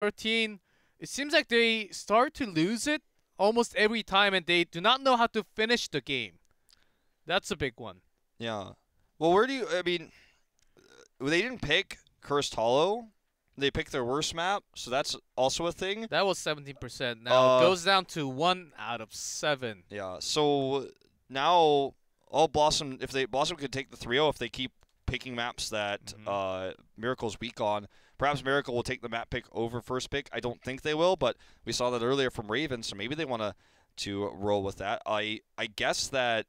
13, it seems like they start to lose it almost every time, and they do not know how to finish the game. That's a big one. Yeah. Well, where do you? I mean, they didn't pick Cursed Hollow. They picked their worst map, so that's also a thing. That was 17%. Now it goes down to 1 out of 7. Yeah. So now all BlossoM, if BlossoM could take the 3-0 if they keep picking maps that Miracle's weak on. Perhaps Miracle will take the map pick over first pick. I don't think they will, but we saw that earlier from Raven, so maybe they want to roll with that. I guess that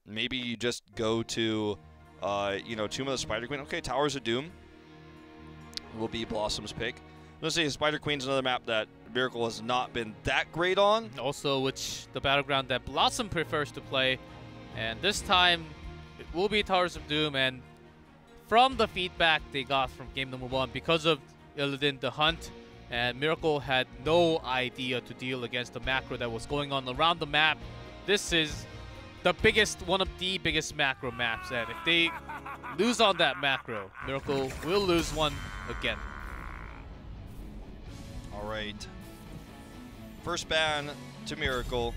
maybe you just go to Tomb of the Spider Queen. Okay, Towers of Doom will be BlossoM's pick. Let's say Spider Queen's another map that Miracle has not been that great on. Also, which the battleground that BlossoM prefers to play. And this time, it will be Towers of Doom. And from the feedback they got from game number 1, because of Illidan the Hunt, and Miracle had no idea to deal against the macro that was going on around the map. This is the biggest, one of the biggest macro maps, and if they lose on that macro, Miracle will lose one again. All right. First ban to Miracle.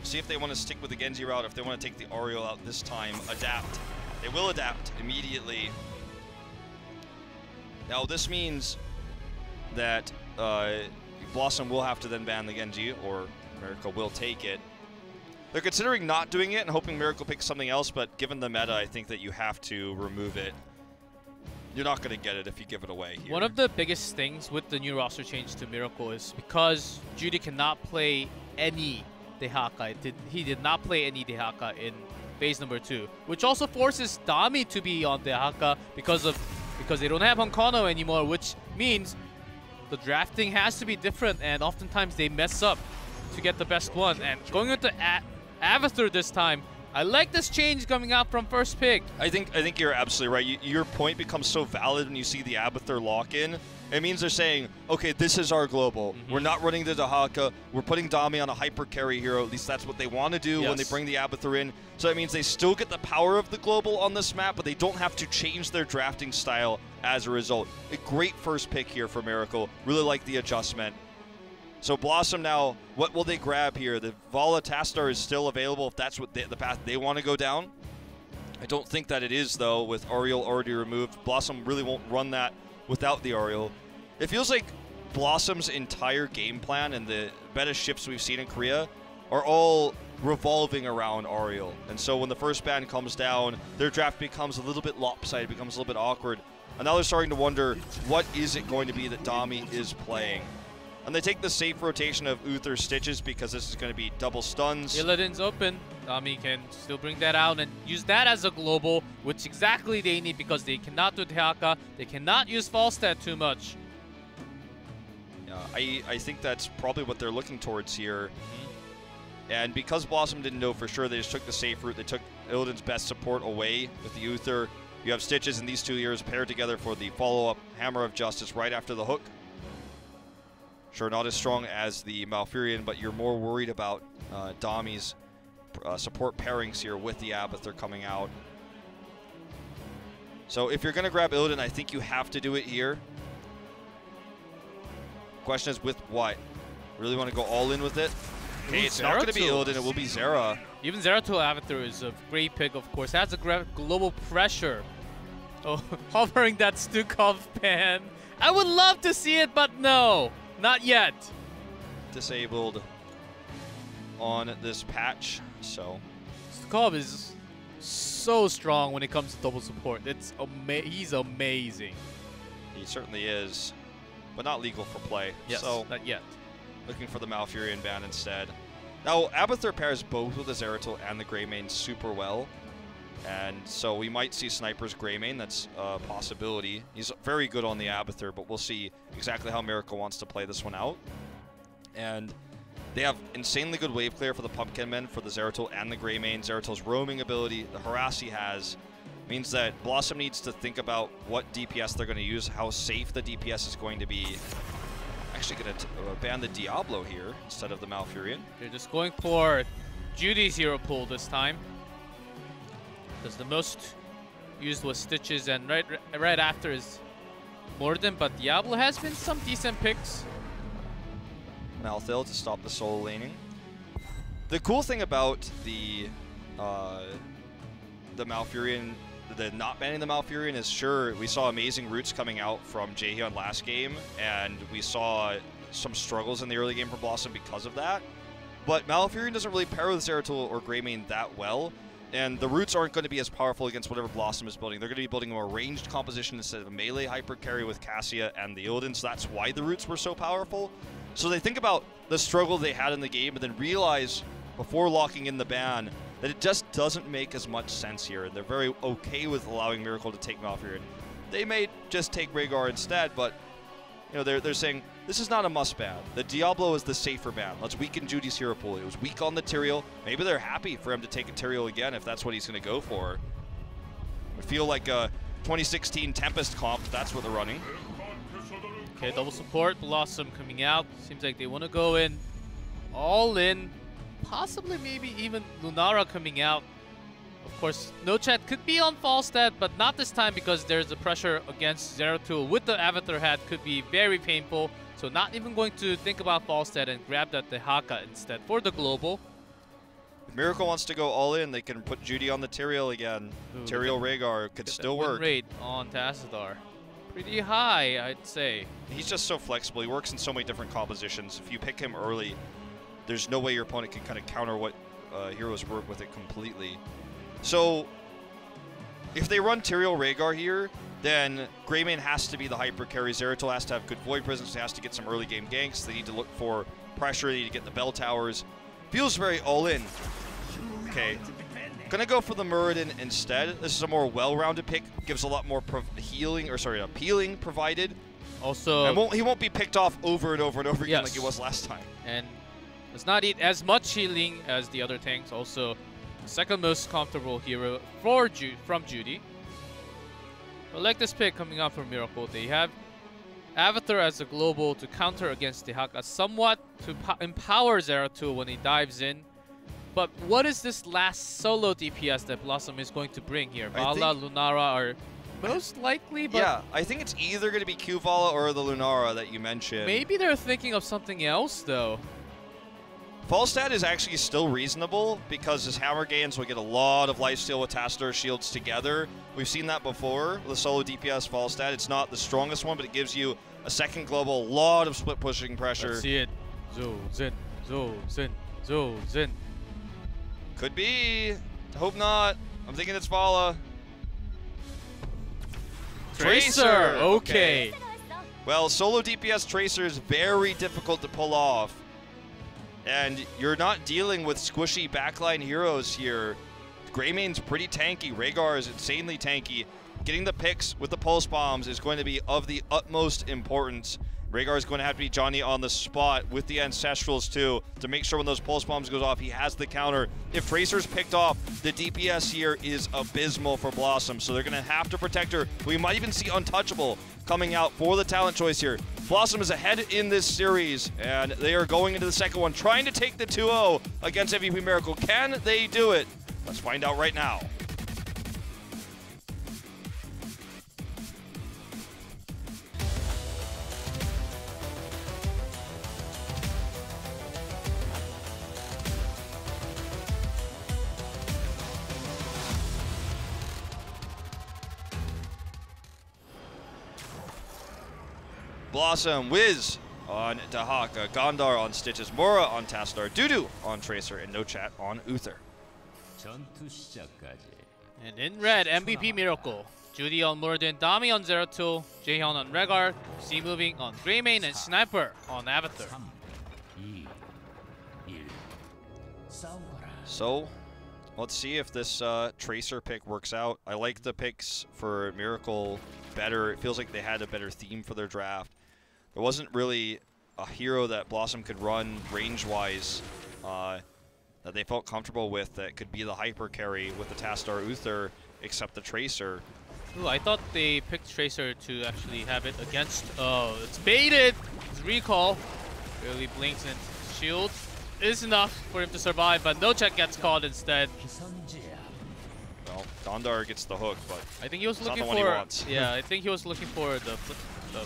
See if they want to stick with the Genji route, if they want to take the Ariel out this time. Adapt. They will adapt immediately. Now this means that BlossoM will have to then ban the Genji, or Miracle will take it. They're considering not doing it and hoping Miracle picks something else, but given the meta, I think that you have to remove it. You're not going to get it if you give it away here. One of the biggest things with the new roster change to Miracle is because Judy cannot play any Dehaka. He did not play any Dehaka in phase number 2, which also forces Dami to be on Dehaka because they don't have Honkono anymore, which means the drafting has to be different, and oftentimes they mess up to get the best one. And going into Avatar this time, I like this change coming out from first pick. I think you're absolutely right. Your point becomes so valid when you see the Abathur lock-in. It means they're saying, okay, this is our global. We're not running the Dehaka. We're putting Dami on a hyper carry hero. At least that's what they want to do when they bring the Abathur in. So that means they still get the power of the global on this map, but they don't have to change their drafting style as a result. A great first pick here for Miracle. Really like the adjustment. So BlossoM now, what will they grab here? The Vala Tastar is still available if that's what the path they want to go down. I don't think that it is, though, with Ariel already removed. BlossoM really won't run that without the Ariel. It feels like BlossoM's entire game plan and the meta shifts we've seen in Korea are all revolving around Ariel. And so when the first ban comes down, their draft becomes a little bit lopsided, becomes a little bit awkward. And now they're starting to wonder, what is it going to be that Dami is playing? And they take the safe rotation of Uther Stitches because this is going to be double stuns. Illidan's open. Dami can still bring that out and use that as a global, which exactly they need because they cannot do Dehaka. They cannot use Falstad too much. Yeah, I think that's probably what they're looking towards here. And because BlossoM didn't know for sure, they just took the safe route. They took Illidan's best support away with the Uther. You have Stitches in these 2 years paired together for the follow-up Hammer of Justice right after the hook. Sure, not as strong as the Malfurion, but you're more worried about Dami's support pairings here with the Abathur coming out. So if you're going to grab Illidan, I think you have to do it here. Question is with what? Really want to go all in with it? Okay, it's not going to be Illidan, it will be Zera. Even Zeratul Avatar is a great pick, of course. Has a global pressure. Oh, hovering that Stukov pan. I would love to see it, but no. Not yet. Disabled on this patch, so. Stukov is so strong when it comes to double support. He's amazing. He certainly is, but not legal for play. Yes, so not yet. Looking for the Malfurion ban instead. Now, Abathur pairs both with the Zeratul and the Greymane super well. And so we might see Sniper's Greymane. That's a possibility. He's very good on the Abathur, but we'll see exactly how Miracle wants to play this one out. And they have insanely good wave clear for the Pumpkin Men, for the Zeratul and the Greymane. Zeratul's roaming ability, the harass he has, means that BlossoM needs to think about what DPS they're going to use, how safe the DPS is going to be. Actually going to ban the Diablo here instead of the Malfurion. They're just going for Judy's hero pool this time. Because the most used was Stitches, and right after is Morden, but Diablo has been some decent picks. Malthil to stop the solo laning. The cool thing about the Malfurion, the not banning the Malfurion is, sure, we saw amazing roots coming out from Jaehyun last game, and we saw some struggles in the early game for BlossoM because of that. But Malfurion doesn't really pair with Zeratul or Greymane that well, and the roots aren't going to be as powerful against whatever BlossoM is building. They're going to be building a more ranged composition instead of a melee hyper carry with Cassia and the Odin, so that's why the roots were so powerful. So they think about the struggle they had in the game and then realize before locking in the ban that it just doesn't make as much sense here, and they're very okay with allowing Miracle to take Malfurion. They may just take Rhaegar instead, but you know, they're saying this is not a must ban. The Diablo is the safer ban. Let's weaken Judy's hero pool. It was weak on the Tyrael. Maybe they're happy for him to take a Tyrael again if that's what he's going to go for. I feel like a 2016 Tempest comp, that's what they're running. Okay, double support, BlossoM coming out. Seems like they want to go in all in. Possibly maybe even Lunara coming out. Of course, No Chat could be on Falstad, but not this time because there's a pressure against Zeratul with the Avatar hat. Could be very painful. So not even going to think about Falstad and grab that Dehaka instead for the global. If Miracle wants to go all in, they can put Judy on the Tyrael again. Ooh, Tyrael Rhaegar could still work. Rate on Tassadar. Pretty high, I'd say. He's just so flexible. He works in so many different compositions. If you pick him early, there's no way your opponent can kind of counter what heroes work with it completely. So if they run Tyrael Rhaegar here, then Greymane has to be the hyper carry. Zeratul has to have good void presence. He has to get some early game ganks. They need to look for pressure. They need to get the bell towers. Feels very all in. Okay. Gonna go for the Muradin instead. This is a more well-rounded pick. Gives a lot more appealing provided. Also, and he won't be picked off over and over and over again like he was last time. And does not eat as much healing as the other tanks. Also, the second most comfortable hero from Judy. I like this pick coming out from Miracle. They have Avatar as a global to counter against Dehaka, somewhat to empower Zeratul when he dives in. But what is this last solo DPS that BlossoM is going to bring here? Vala, Lunara are most likely, but yeah, I think it's either going to be Q-Vala or the Lunara that you mentioned. Maybe they're thinking of something else, though. Falstad is actually still reasonable because his Hammer Gains will get a lot of lifesteal with Tassadar shields together. We've seen that before, the solo DPS Falstad. It's not the strongest one, but it gives you a second global, a lot of split pushing pressure. Let's see it. Zo, Zin, Zo, Zin, Zo, Zin. Could be. Hope not. I'm thinking it's Vala. Tracer! Okay. Well, solo DPS Tracer is very difficult to pull off. And you're not dealing with squishy backline heroes here. Greymane's pretty tanky. Rhaegar is insanely tanky. Getting the picks with the pulse bombs is going to be of the utmost importance. Rhaegar is going to have to be Johnny on the spot with the Ancestrals too to make sure when those pulse bombs goes off, he has the counter. If Tracer's picked off, the DPS here is abysmal for BlossoM, so they're going to have to protect her. We might even see Untouchable coming out for the talent choice here. BlossoM is ahead in this series, and they are going into the second one, trying to take the 2-0 against MVP Miracle. Can they do it? Let's find out right now. BlossoM, Wiz on Dehaka, Gondar on Stitches, Mora on Tassadar, Dudu on Tracer, and No Chat on Uther. And in red, MVP Miracle. Judy on Muradin, Dami on Zeratul, Jaehyun on Rhaegar, C moving on Greymane, and Sniper on Avatar. So, let's see if this Tracer pick works out. I like the picks for Miracle better. It feels like they had a better theme for their draft. There wasn't really a hero that BlossoM could run range-wise that they felt comfortable with that could be the hyper carry with the Tassadar Uther, except the Tracer. Ooh, I thought they picked Tracer to actually have it against. Oh, it's baited! His recall really blinks, and shield is enough for him to survive, but No Chat gets called instead. Well, Gondar gets the hook, but I think he was looking not the one he wants. Yeah, I think he was looking for the The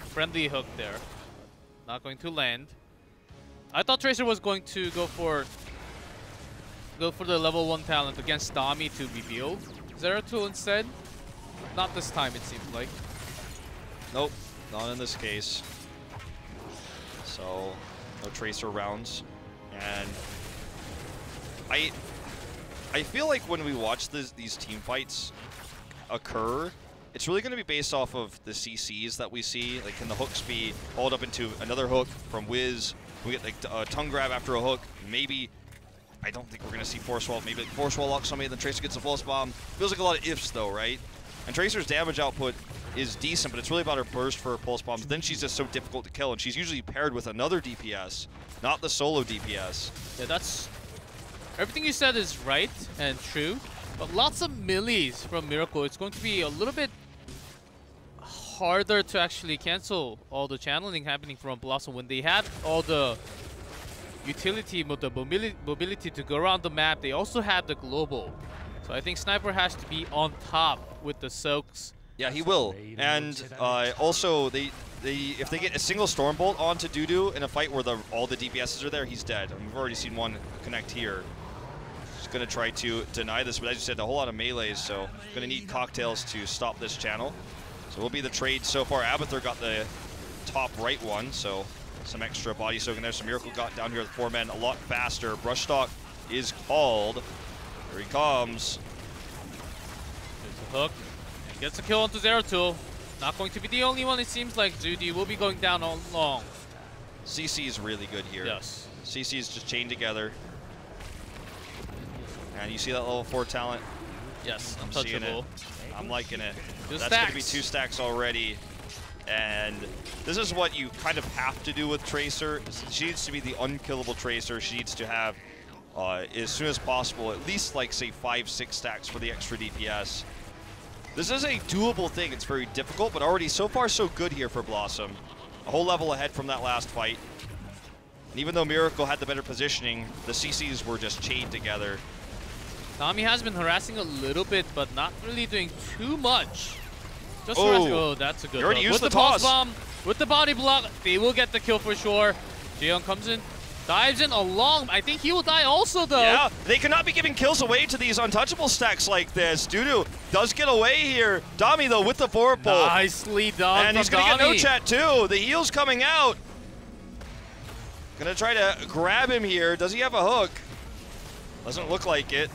friendly hook there. Not going to land. I thought Tracer was going to go for the level 1 talent against Dami to reveal Zeratul instead. Not this time, it seems like. Nope, not in this case. So, no Tracer rounds. And I feel like when we watch these team fights occur, it's really going to be based off of the CCs that we see. Like, can the hooks be followed up into another hook from Wiz? We get like a tongue grab after a hook. Maybe, I don't think we're going to see Force Wall. Maybe like Force Wall locks somebody, then Tracer gets a Pulse Bomb. Feels like a lot of ifs though, right? And Tracer's damage output is decent, but it's really about her burst for her Pulse Bombs. Then she's just so difficult to kill, and she's usually paired with another DPS, not the solo DPS. Yeah, that's... Everything you said is right and true, but lots of millies from Miracle. It's going to be a little bit harder to actually cancel all the channeling happening from BlossoM when they had all the utility, the mobility to go around the map. They also had the global. So I think Sniper has to be on top with the soaks. Yeah, he will. And also, if they get a single Stormbolt onto Dudu in a fight where all the DPSs are there, he's dead. And we've already seen one connect here. He's going to try to deny this, but as you said, a whole lot of melees, so going to need cocktails to stop this channel. So will be the trade so far. Abathur got the top right one, so some extra body soak in there. So Miracle got down here with 4 men a lot faster. Brushstock is called. Here he comes. There's a hook. And gets a kill onto Zeratul. Not going to be the only one, it seems like. Zudi will be going down all along. CC is really good here. Yes. CC is just chained together. And you see that level 4 talent? Yes, I'm seeing it. I'm liking it. That's going to be 2 stacks already. And this is what you kind of have to do with Tracer. She needs to be the unkillable Tracer. She needs to have, as soon as possible, at least like, say, 5-6 stacks for the extra DPS. This is a doable thing. It's very difficult, but already so far so good here for BlossoM. A whole level ahead from that last fight. And even though Miracle had the better positioning, the CCs were just chained together. Dami has been harassing a little bit, but not really doing too much. Just harassing. Oh, that's a good one. Already used with the Pulse toss. Bomb, with the body block, they will get the kill for sure. Jaeyoung comes in, dives in along. I think he will die also, though. Yeah, they cannot be giving kills away to these untouchable stacks like this. Dudu does get away here. Dami, though, with the forward pull. Nicely done. And he's going to get no chat, too. The heal's coming out. Going to try to grab him here. Does he have a hook? Doesn't look like it.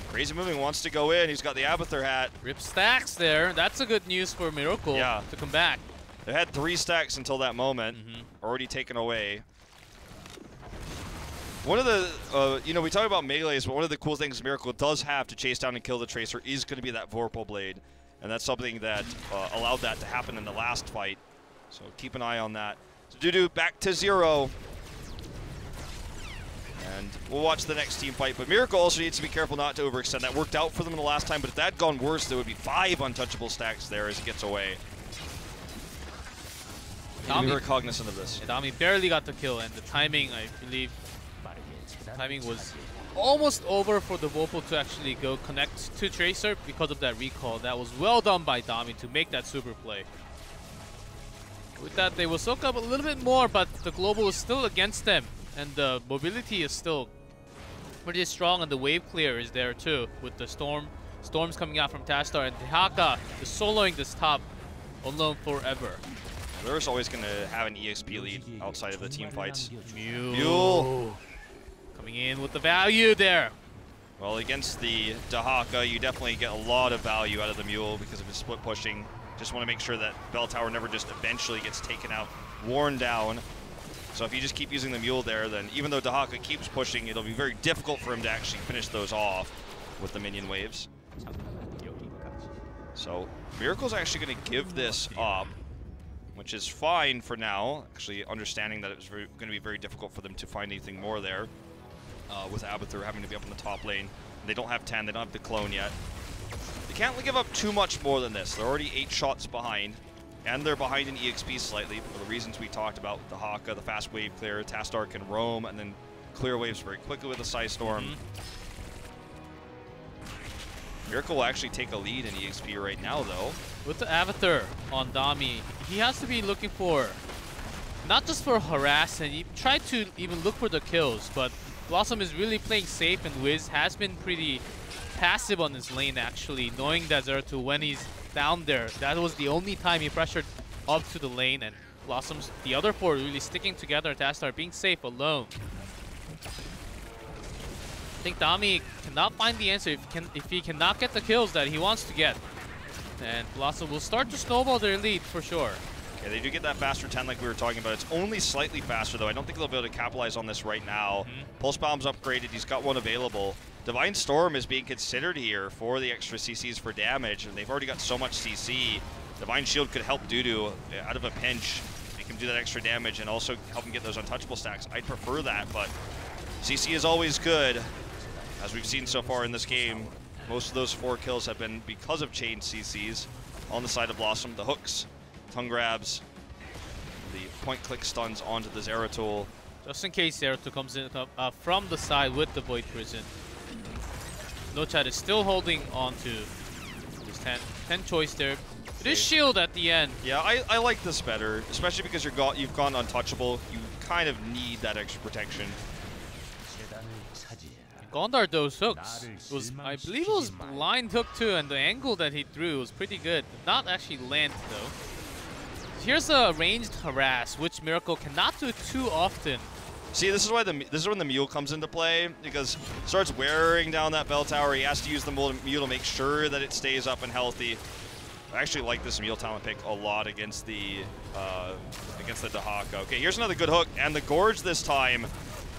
Crazy Moving wants to go in. He's got the Abathur hat. Rip stacks there. That's a good news for Miracle to come back. They had 3 stacks until that moment. Already taken away. One of the, you know, we talk about melees, but one of the cool things Miracle does have to chase down and kill the Tracer is going to be that Vorpal Blade. And that's something that allowed that to happen in the last fight. So keep an eye on that. So Dudu back to 0. And we'll watch the next team fight, but Miracle also needs to be careful not to overextend. That worked out for them in the last time, but if that had gone worse, there would be 5 untouchable stacks there as he gets away. Dami, very cognizant of this. Yeah, Dami barely got the kill, and the timing, I believe, timing was almost over for the Vorpal to actually go connect to Tracer because of that recall. That was well done by Dami to make that super play. With that, they will soak up a little bit more, but the global is still against them. And the mobility is still pretty strong, and the wave clear is there too, with the storms coming out from Tastar, and Dehaka is soloing this top alone forever. There's always going to have an EXP lead outside of the team fights. Mule coming in with the value there. Well, against the Dehaka, you definitely get a lot of value out of the Mule because of his split pushing. Just want to make sure that Bell Tower never just eventually gets taken out, worn down. So if you just keep using the Mule there, then even though Dehaka keeps pushing, it'll be very difficult for him to actually finish those off with the minion waves. So Miracle's actually going to give this up, which is fine for now, actually understanding that it was going to be very difficult for them to find anything more there, with Abathur having to be up in the top lane. They don't have 10, they don't have the clone yet. They can't give up too much more than this. They're already 8 shots behind. And they're behind in EXP slightly for the reasons we talked about. The Haka, the fast wave clear, Tastar can roam, and then clear waves very quickly with the Psy Storm. Miracle will actually take a lead in EXP right now, though. With the Avatar on Dami, he has to be looking for, not just for harass, and he tried to even look for the kills, but BlossoM is really playing safe, and Wiz has been pretty passive on his lane, actually, knowing that Zeratul, when he's down there, that was the only time he pressured up to the lane, and BlossoM's, the other four, really sticking together to start being safe alone. I think Dami cannot find the answer if he cannot get the kills that he wants to get. And BlossoM will start to snowball their lead for sure. Okay, they do get that faster 10 like we were talking about. It's only slightly faster, though. I don't think they'll be able to capitalize on this right now. Pulse Bomb's upgraded. He's got one available. Divine Storm is being considered here for the extra CCs for damage, and they've already got so much CC. Divine Shield could help Dudu out of a pinch, make him do that extra damage, and also help him get those untouchable stacks. I'd prefer that, but CC is always good. As we've seen so far in this game, most of those 4 kills have been because of chain CCs on the side of BlossoM. The hooks, tongue grabs, the point-click stuns onto the Zeratul. Just in case Zeratul comes in from the side with the Void Prison. Nochat is still holding on to his 10 choice there. It is shield at the end. Yeah, I like this better, especially because you've gone untouchable. You kind of need that extra protection. Gondar those hooks. I believe it was blind hook too, and the angle that he threw was pretty good. Did not actually land though. Here's a ranged harass, which Miracle cannot do too often. See, this is when the mule comes into play, because it starts wearing down that bell tower. He has to use the mule to make sure that it stays up and healthy. I actually like this mule talent pick a lot against the Dahaka. Okay, here's another good hook, and the Gorge this time.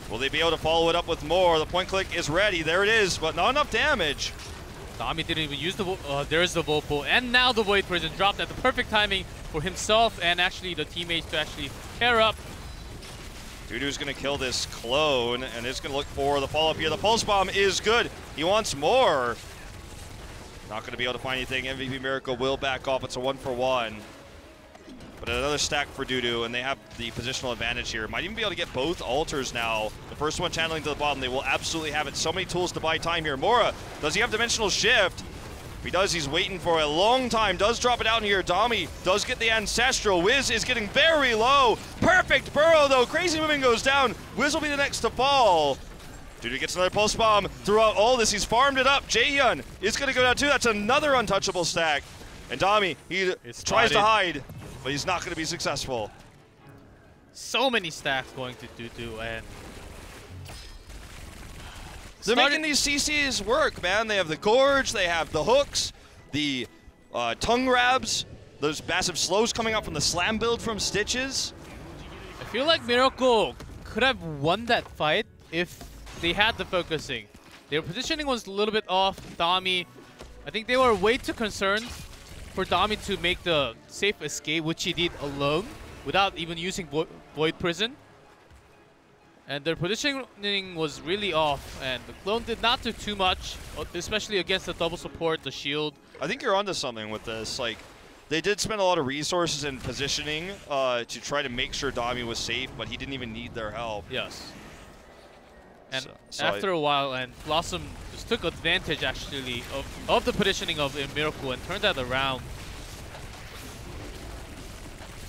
Will they be able to follow it up with more? The point click is ready. There it is, but not enough damage. Dami didn't even use the there's the Volpo, and now the Void Prison dropped at the perfect timing for himself and actually the teammates to actually pair up. Dudu's going to kill this clone, and it's going to look for the follow-up here. The Pulse Bomb is good. He wants more. Not going to be able to find anything. MVP Miracle will back off. It's a 1-for-1. But another stack for Dudu, and they have the positional advantage here. Might even be able to get both altars now. The first one channeling to the bottom. They will absolutely have it. So many tools to buy time here. Mora, does he have Dimensional Shift? If he does, he's waiting for a long time. Does drop it out here. Dami does get the Ancestral. Wiz is getting very low. Perfect burrow, though. Crazy Moving goes down. Wiz will be the next to fall. Dudu gets another Pulse Bomb. Throughout all this, he's farmed it up. Jaehyun is going to go down, too. That's another untouchable stack. And Dami, he tries to hide, but he's not going to be successful. So many stacks going to Dudu, and they're making these CCs work, man. They have the Gorge, they have the hooks, the tongue grabs, those massive slows coming up from the slam build from Stitches. I feel like Miracle could have won that fight if they had the focusing. Their positioning was a little bit off. Dami, I think they were way too concerned for Dami to make the safe escape, which he did alone without even using Void Prison. And their positioning was really off, and the clone did not do too much, especially against the double support, the shield. I think you're onto something with this. Like, they did spend a lot of resources in positioning to try to make sure Dami was safe, but he didn't even need their help. Yes. And after a while, and BlossoM just took advantage, actually, of the positioning of Miracle and turned that around.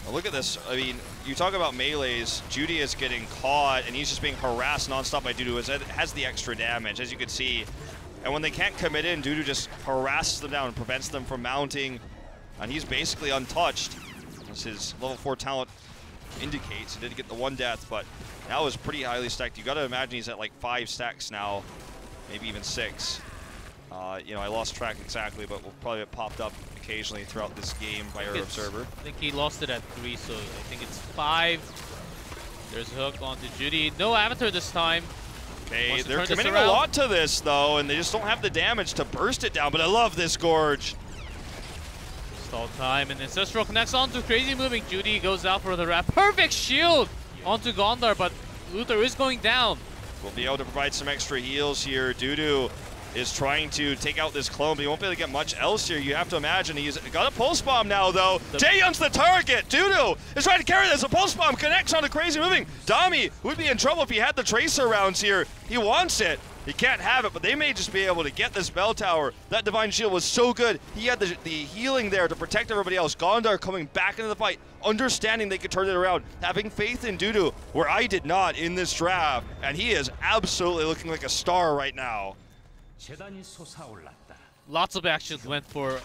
Well, look at this. I mean, you talk about melees. Judy is getting caught, and he's just being harassed nonstop by Dudu. It has the extra damage, as you can see. And when they can't commit in, Dudu just harasses them down and prevents them from mounting. And he's basically untouched, as his level 4 talent indicates. He did get the 1 death, but that was pretty highly stacked. You got to imagine he's at like 5 stacks now, maybe even 6. You know, I lost track exactly, but we'll probably get popped up occasionally throughout this game by our observer. I think he lost it at 3, so I think it's 5. There's a hook onto Judy. No Avatar this time. Okay, they're committing a lot to this, though, and they just don't have the damage to burst it down, but I love this Gorge. Stall time, and Ancestral connects onto Crazy Moving. Judy goes out for the wrap. Perfect shield onto Gondar, but Luther is going down. We'll be able to provide some extra heals here. Dudu is trying to take out this clone, but he won't be able to get much else here. You have to imagine he's got a pulse bomb now, though. Jaehyun's the target. Dudu is trying to carry this. A pulse bomb connects on a crazy moving. Dami would be in trouble if he had the tracer rounds here. He wants it. He can't have it, but they may just be able to get this bell tower. That Divine Shield was so good. He had the healing there to protect everybody else. Gondar coming back into the fight, understanding they could turn it around, having faith in Dudu, where I did not in this draft, and he is absolutely looking like a star right now. Lots of actions went for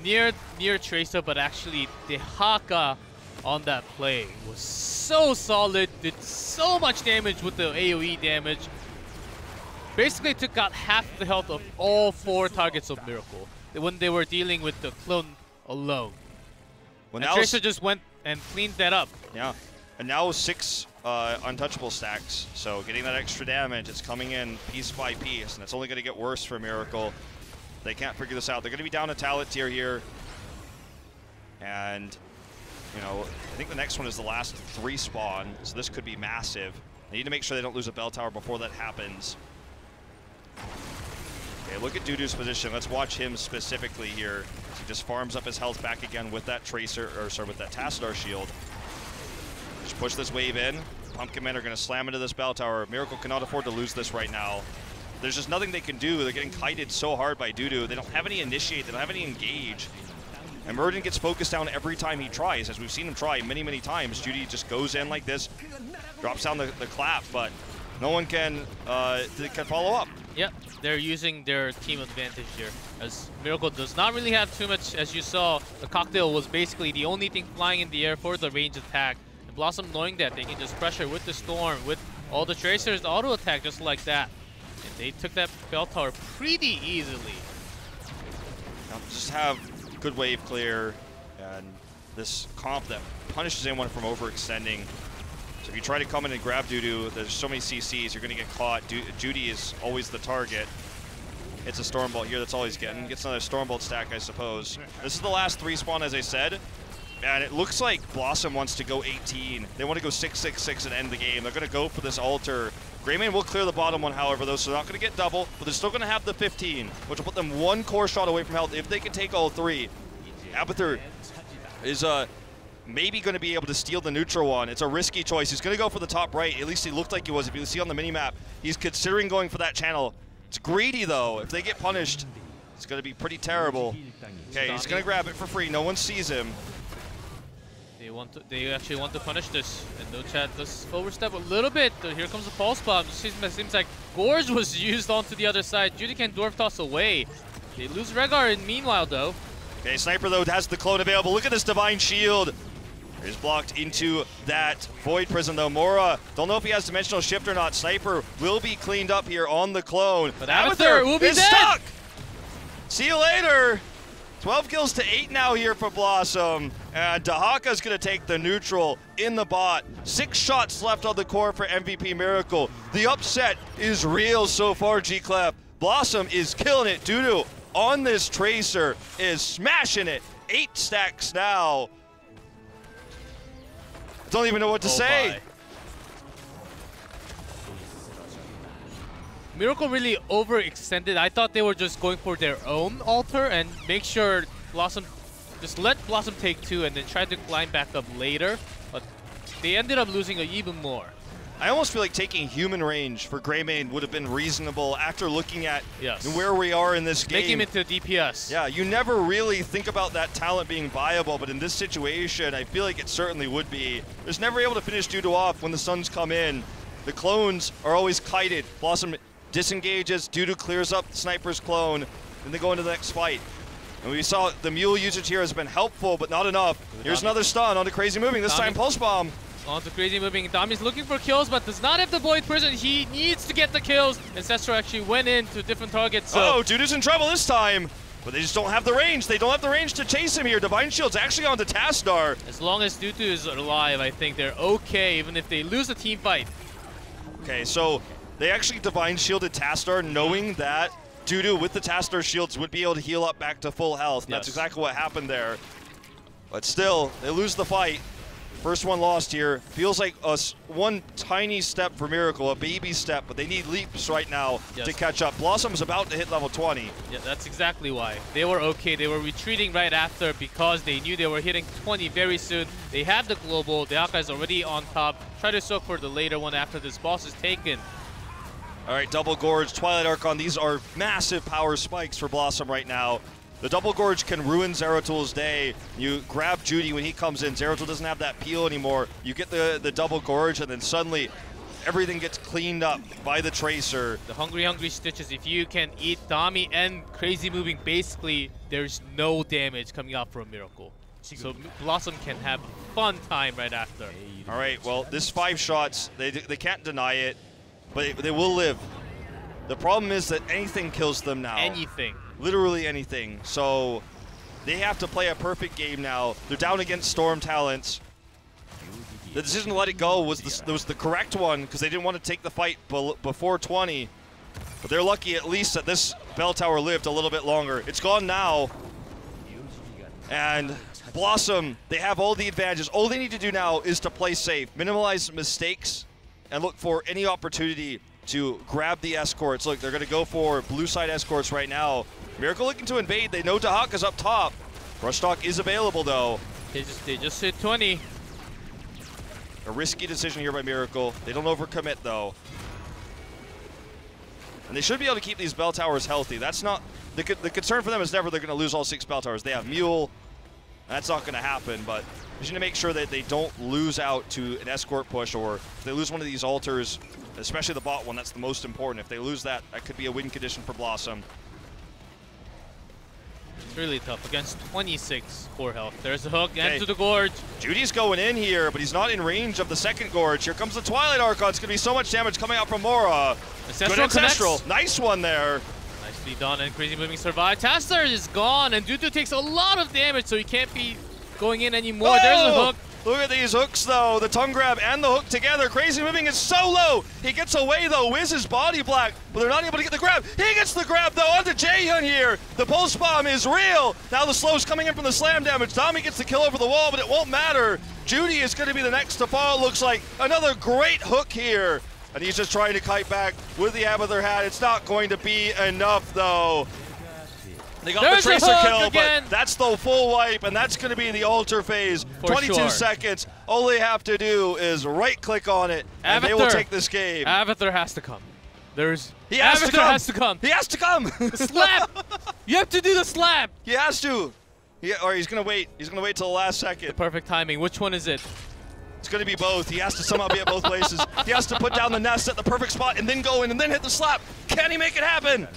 near Tracer, but actually the Haka on that play was so solid, did so much damage with the AoE damage. Basically took out half the health of all 4 targets of Miracle when they were dealing with the clone alone. And Tracer just went and cleaned that up. Yeah, and now 6 untouchable stacks, so getting that extra damage, it's coming in piece by piece, and it's only going to get worse for Miracle. They can't figure this out. They're going to be down a talent tier here, and you know, I think the next one is the last 3 spawn, so this could be massive. They need to make sure they don't lose a bell tower before that happens. Okay, look at Dudu's position. Let's watch him specifically here. He just farms up his health back again with that Tracer, or sorry, with that Tassadar shield. Just push this wave in. Pumpkin Men are going to slam into this bell tower. Miracle cannot afford to lose this right now. There's just nothing they can do. They're getting kited so hard by Dudu. They don't have any initiate. They don't have any engage. And Murden gets focused down every time he tries, as we've seen him try many, many times. Judy just goes in like this, drops down the clap, but no one can follow up. Yep, they're using their team advantage here, as Miracle does not really have too much. As you saw, the cocktail was basically the only thing flying in the air for the range attack. And BlossoM, knowing that, they can just pressure with the Storm, with all the Tracers, auto attack just like that. And they took that bell tower pretty easily. Just have good wave clear, and this comp that punishes anyone from overextending. So if you try to come in and grab Dudu, there's so many CCs, you're going to get caught. Judy is always the target. It's a Stormbolt here, that's all he's getting. Gets another Stormbolt stack, I suppose. This is the last 3 spawn, as I said. And it looks like BlossoM wants to go 18. They want to go 6-6-6 and end the game. They're going to go for this altar. Greymane will clear the bottom one, however, though, so they're not going to get double, but they're still going to have the 15, which will put them 1 core shot away from health if they can take all 3. Abathur is maybe going to be able to steal the neutral one. It's a risky choice. He's going to go for the top right. At least he looked like he was. If you see on the minimap, he's considering going for that channel. It's greedy, though. If they get punished, it's going to be pretty terrible. Okay, he's going to grab it for free. No one sees him. They actually want to punish this, and No Chat does overstep a little bit. Here comes the pulse bomb. It seems like Gorge was used onto the other side. Judy can dwarf toss away. They lose Rehgar meanwhile, though. Okay, Sniper, though, has the clone available. Look at this Divine Shield. He's blocked into that Void Prism, though. Mora, don't know if he has Dimensional Shift or not. Sniper will be cleaned up here on the clone. But Abathur will be is dead. Stuck! See you later. 12 kills to 8 now here for BlossoM. And Dahaka's going to take the neutral in the bot. 6 shots left on the core for MVP Miracle. The upset is real so far, G-Clef. BlossoM is killing it. Dudu on this Tracer is smashing it. 8 stacks now. Don't even know what to say. Miracle really overextended. I thought they were just going for their own altar and make sure BlossoM, just let BlossoM take 2 and then try to climb back up later. But they ended up losing even more. I almost feel like taking human range for Greymane would have been reasonable after looking at where we are in this game. Make him into DPS. Yeah, you never really think about that talent being viable, but in this situation, I feel like it certainly would be. There's never able to finish Dudu off when the Suns come in. The clones are always kited. BlossoM disengages, Dudu clears up the Sniper's clone, and they go into the next fight. And we saw the Mule usage here has been helpful, but not enough. Here's another stun on the Crazy Moving, this time Pulse Bomb. On to Crazy Moving. Dami's looking for kills, but does not have the Void Prison. He needs to get the kills. Ancestral actually went into different targets. So. Oh, Dudu's in trouble this time. But they just don't have the range. They don't have the range to chase him here. Divine Shield's actually on to Tassadar. As long as Dudu is alive, I think they're okay, even if they lose the team fight. Okay, so they actually Divine Shielded Tassadar, knowing that Dudu with the Tassadar shields would be able to heal up back to full health. And that's exactly what happened there. But still, they lose the fight. First one lost here. Feels like one tiny step for Miracle, a baby step, but they need leaps right now to catch up. BlossoM's about to hit level 20. Yeah, that's exactly why. They were okay. They were retreating right after because they knew they were hitting 20 very soon. They have the global. The Hawkeye's already on top. Try to soak for the later one after this boss is taken. All right, Double Gorge, Twilight Archon. These are massive power spikes for BlossoM right now. The Double Gorge can ruin Zeratil's day. You grab Judy when he comes in. Zeratil doesn't have that peel anymore. You get the Double Gorge, and then suddenly everything gets cleaned up by the Tracer. The hungry stitches. If you can eat Dami and Crazy Moving, basically there's no damage coming out from Miracle. So BlossoM can have a fun time right after. All right, well, this 5 shots, they can't deny it, but they will live. The problem is that anything kills them now. Anything. Literally anything. So they have to play a perfect game now. They're down against Storm Talents. The decision to let it go was the correct one because they didn't want to take the fight before 20. But they're lucky at least that this bell tower lived a little bit longer. It's gone now. And BlossoM, they have all the advantages. All they need to do now is to play safe, minimize mistakes, and look for any opportunity to grab the escorts. Look, they're going to go for blue side escorts right now. Miracle looking to invade. They know Dahaka's up top. Rush stock is available, though. They just hit 20. A risky decision here by Miracle. They don't overcommit, though. And they should be able to keep these bell towers healthy. That's not... The concern for them is never they're going to lose all 6 bell towers. They have Mule. That's not going to happen, but they need to make sure that they don't lose out to an escort push, or if they lose one of these altars, especially the bot one, that's the most important. If they lose that, that could be a win condition for BlossoM. It's really tough against 26 core health. There's the hook, and to the Gorge. Judy's going in here, but he's not in range of the second Gorge. Here comes the Twilight Archon. It's going to be so much damage coming out from Mora. Good Ancestral. Nice one there. Nicely done, and Crazy Moving survived. Taster is gone, and Dudu takes a lot of damage, so he can't be going in anymore. Oh! There's the hook. Look at these hooks, though. The tongue grab and the hook together. Crazy Moving is so low. He gets away, though. Wiz is body black, but they're not able to get the grab. He gets the grab, though, onto Jaehyun here. The pulse bomb is real. Now the slow's coming in from the slam damage. Dami gets the kill over the wall, but it won't matter. Judy is going to be the next to fall, it looks like. Another great hook here. And he's just trying to kite back with the Abathur hat. It's not going to be enough, though. They got the Tracer kill, again. But that's the full wipe, and that's going to be the altar phase. 22 seconds. All they have to do is right-click on it, and they will take this game. Abathur has to come. He has to come. Has to come. He has to come. The slap. You have to do the slap. He has to. Or he's going to wait. He's going to wait till the last second. The perfect timing. Which one is it? It's going to be both. He has to somehow be at both places. He has to put down the nest at the perfect spot and then go in and then hit the slap. Can he make it happen?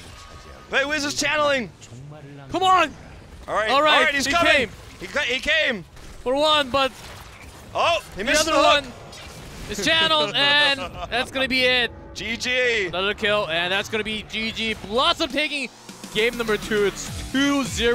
Wait, Wiz is channeling. Come on! All right, he's coming. Came. He came. For one, but oh, he missed the other one. It's channeled, and that's gonna be it. GG. Another kill, and that's gonna be GG. BlossoM taking game number 2. It's 2-0.